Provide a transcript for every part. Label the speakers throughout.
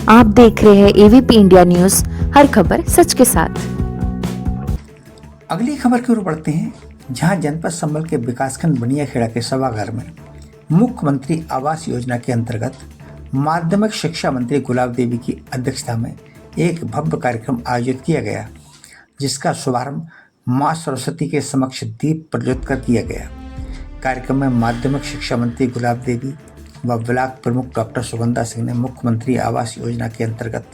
Speaker 1: आप देख रहे हैं एवीपी इंडिया न्यूज, हर खबर सच के साथ।
Speaker 2: अगली खबर की ओर बढ़ते हैं, जहां जनपद संबल के विकासखंड बनियाखेड़ा के सभागार में मुख्यमंत्री आवास योजना के अंतर्गत माध्यमिक शिक्षा मंत्री गुलाब देवी की अध्यक्षता में एक भव्य कार्यक्रम आयोजित किया गया, जिसका शुभारंभ मां सरस्वती के समक्ष दीप प्रज्वलित कर किया गया। कार्यक्रम में माध्यमिक शिक्षा मंत्री गुलाब देवी व ब्लॉक प्रमुख डॉक्टर सुगंधा सिंह ने मुख्यमंत्री आवास योजना के अंतर्गत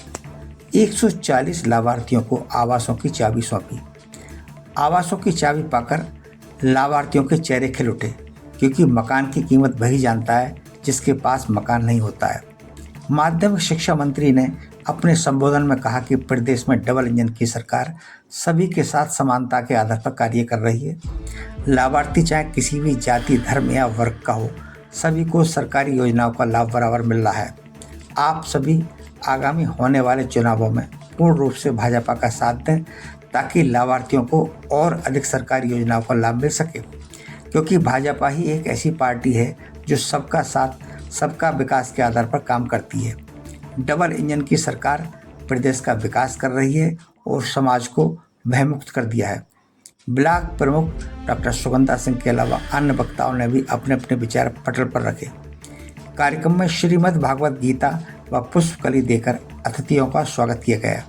Speaker 2: 140 लाभार्थियों को आवासों की चाबी सौंपी। आवासों की चाबी पाकर लाभार्थियों के चेहरे खिल उठे, क्योंकि मकान की कीमत वही जानता है जिसके पास मकान नहीं होता है। माध्यमिक शिक्षा मंत्री ने अपने संबोधन में कहा कि प्रदेश में डबल इंजन की सरकार सभी के साथ समानता के आधार पर कार्य कर रही है। लाभार्थी चाहे किसी भी जाति, धर्म या वर्ग का हो, सभी को सरकारी योजनाओं का लाभ बराबर मिल रहा है। आप सभी आगामी होने वाले चुनावों में पूर्ण रूप से भाजपा का साथ दें, ताकि लाभार्थियों को और अधिक सरकारी योजनाओं का लाभ मिल सके, क्योंकि भाजपा ही एक ऐसी पार्टी है जो सबका साथ, सबका विकास के आधार पर काम करती है। डबल इंजन की सरकार प्रदेश का विकास कर रही है और समाज को भयमुक्त कर दिया है। ब्लॉक प्रमुख डॉक्टर सुगंधा सिंह के अलावा अन्य वक्ताओं ने भी अपने अपने विचार पटल पर रखे। कार्यक्रम में श्रीमद् भागवत गीता व पुष्पकली देकर अतिथियों का स्वागत किया गया।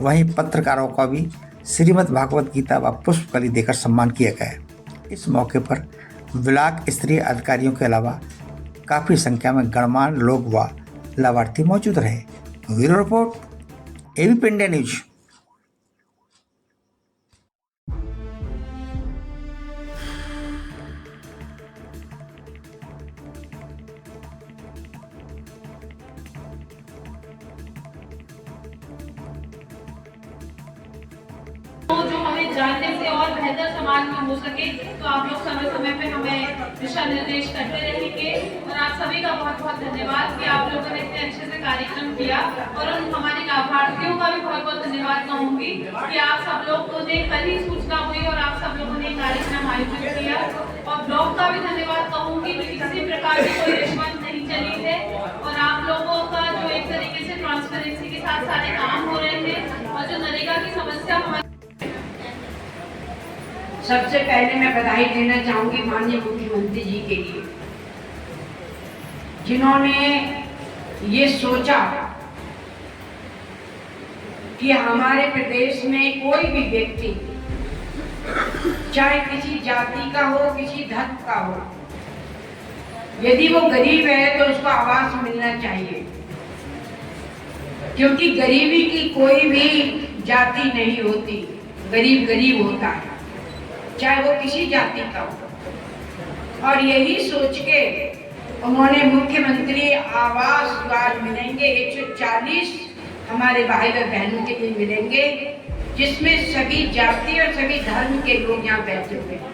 Speaker 2: वहीं पत्रकारों का भी श्रीमद् भागवत गीता व पुष्पकली देकर सम्मान किया गया। इस मौके पर ब्लॉक स्तरीय अधिकारियों के अलावा काफ़ी संख्या में गणमान्य लोग व लाभार्थी मौजूद रहे। Bureau report, ABP India news.
Speaker 3: जो हमें जानने से और बेहतर समाज में हो सके, तो आप लोग समय समय पे हमें दिशा निर्देश करते रहेंगे। और आप सभी का बहुत बहुत धन्यवाद कि आप लोगों ने इतने अच्छे से कार्यक्रम किया। और उन हमारे लाभार्थियों का भी बहुत बहुत धन्यवाद कहूँगी कि आप सब लोगों ने कल ही सूचना हुई और आप सब लोगों ने कार्यक्रम आयोजित किया। और ब्लॉक का भी धन्यवाद कहूँगी कि किसी प्रकार की कोई रिश्वत नहीं चली है और आप लोगों का जो एक तरीके से ट्रांसपेरेंसी के साथ सारे काम हो रहे हैं। और जो नरेगा की समस्या हमारे,
Speaker 4: सबसे पहले मैं बधाई देना चाहूंगी माननीय मुख्यमंत्री जी के लिए, जिन्होंने ये सोचा कि हमारे प्रदेश में कोई भी व्यक्ति, चाहे किसी जाति का हो, किसी धर्म का हो, यदि वो गरीब है तो उसको आवास मिलना चाहिए, क्योंकि गरीबी की कोई भी जाति नहीं होती। गरीब गरीब होता है, चाहे वो किसी जाति का हो। और यही सोच के उन्होंने मुख्यमंत्री आवास जो आज मिलेंगे 140 हमारे भाई व बहनों के लिए मिलेंगे, जिसमें सभी जाति और सभी धर्म के लोग यहाँ बैठे हुए हैं।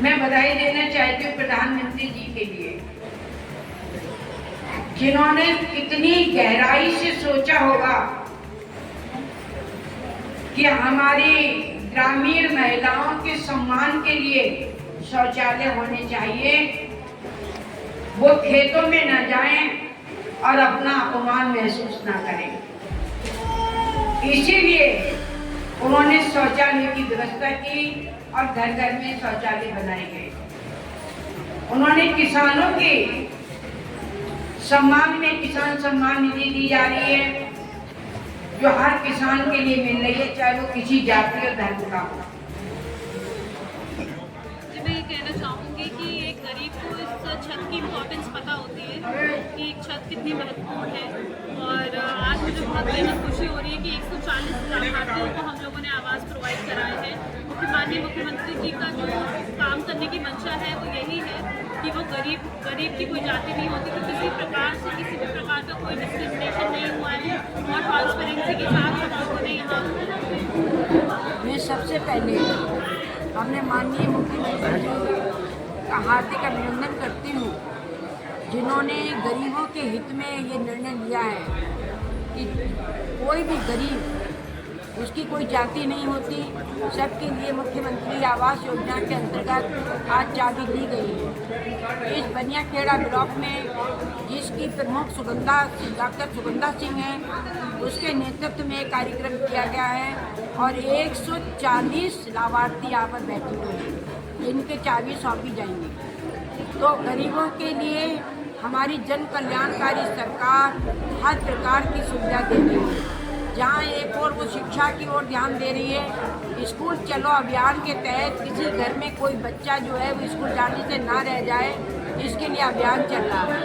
Speaker 4: मैं बधाई देना चाहती हूँ प्रधानमंत्री जी के लिए, जिन्होंने कितनी गहराई से सोचा होगा कि हमारी ग्रामीण महिलाओं के सम्मान के लिए शौचालय होने चाहिए, वो खेतों में न जाएं और अपना अपमान महसूस ना करें। इसीलिए उन्होंने शौचालय की व्यवस्था की और घर घर में शौचालय बनाए गए। उन्होंने किसानों के सम्मान में किसान सम्मान निधि दी जा रही है, जो हर किसान के लिए मिल रही है, चाहे वो किसी जाति और धर्म का हो।
Speaker 3: मैं ये कहना चाहूँगी कि एक गरीब को इस छत की इम्पोर्टेंस पता होती है कि एक छत कितनी महत्वपूर्ण है। और आज मुझे बहुत बेहद खुशी हो रही है कि 140 लाभार्थियों को हम लोगों ने आवास प्रोवाइड कराए हैं। माननीय मुख्यमंत्री जी का जो काम करने की मंशा है वो यही है कि वो गरीब की कोई जाति नहीं होती, तो किसी प्रकार से किसी भी प्रकार का कोई डिस्क्रिमिनेशन नहीं हुआ है और ट्रांसपेरेंसी के साथ हम लोगों ने यहाँ।
Speaker 4: मैं सबसे पहले अपने माननीय मुख्यमंत्री जी का हार्दिक अभिनंदन करती हूँ, जिन्होंने गरीबों के हित में ये निर्णय लिया है कि कोई भी गरीब उसकी कोई जाति नहीं होती। सबके लिए मुख्यमंत्री आवास योजना के अंतर्गत आज चाबी दी गई है। इस बनियाखेड़ा ब्लॉक में जिसकी प्रमुख डॉक्टर सुगंधा सिंह है, उसके नेतृत्व में एक कार्यक्रम किया गया है और 140 लाभार्थी यहाँ पर बैठे हुए हैं जिनके चाबी सौंपी जाएंगी। तो गरीबों के लिए हमारी जन कल्याणकारी सरकार हर प्रकार की सुविधा दे रही है। जहाँ एक और वो शिक्षा की ओर ध्यान दे रही है। स्कूल चलो अभियान के तहत किसी घर में कोई बच्चा जो है वो स्कूल जाने से ना रह जाए, इसके लिए अभियान चल रहा है।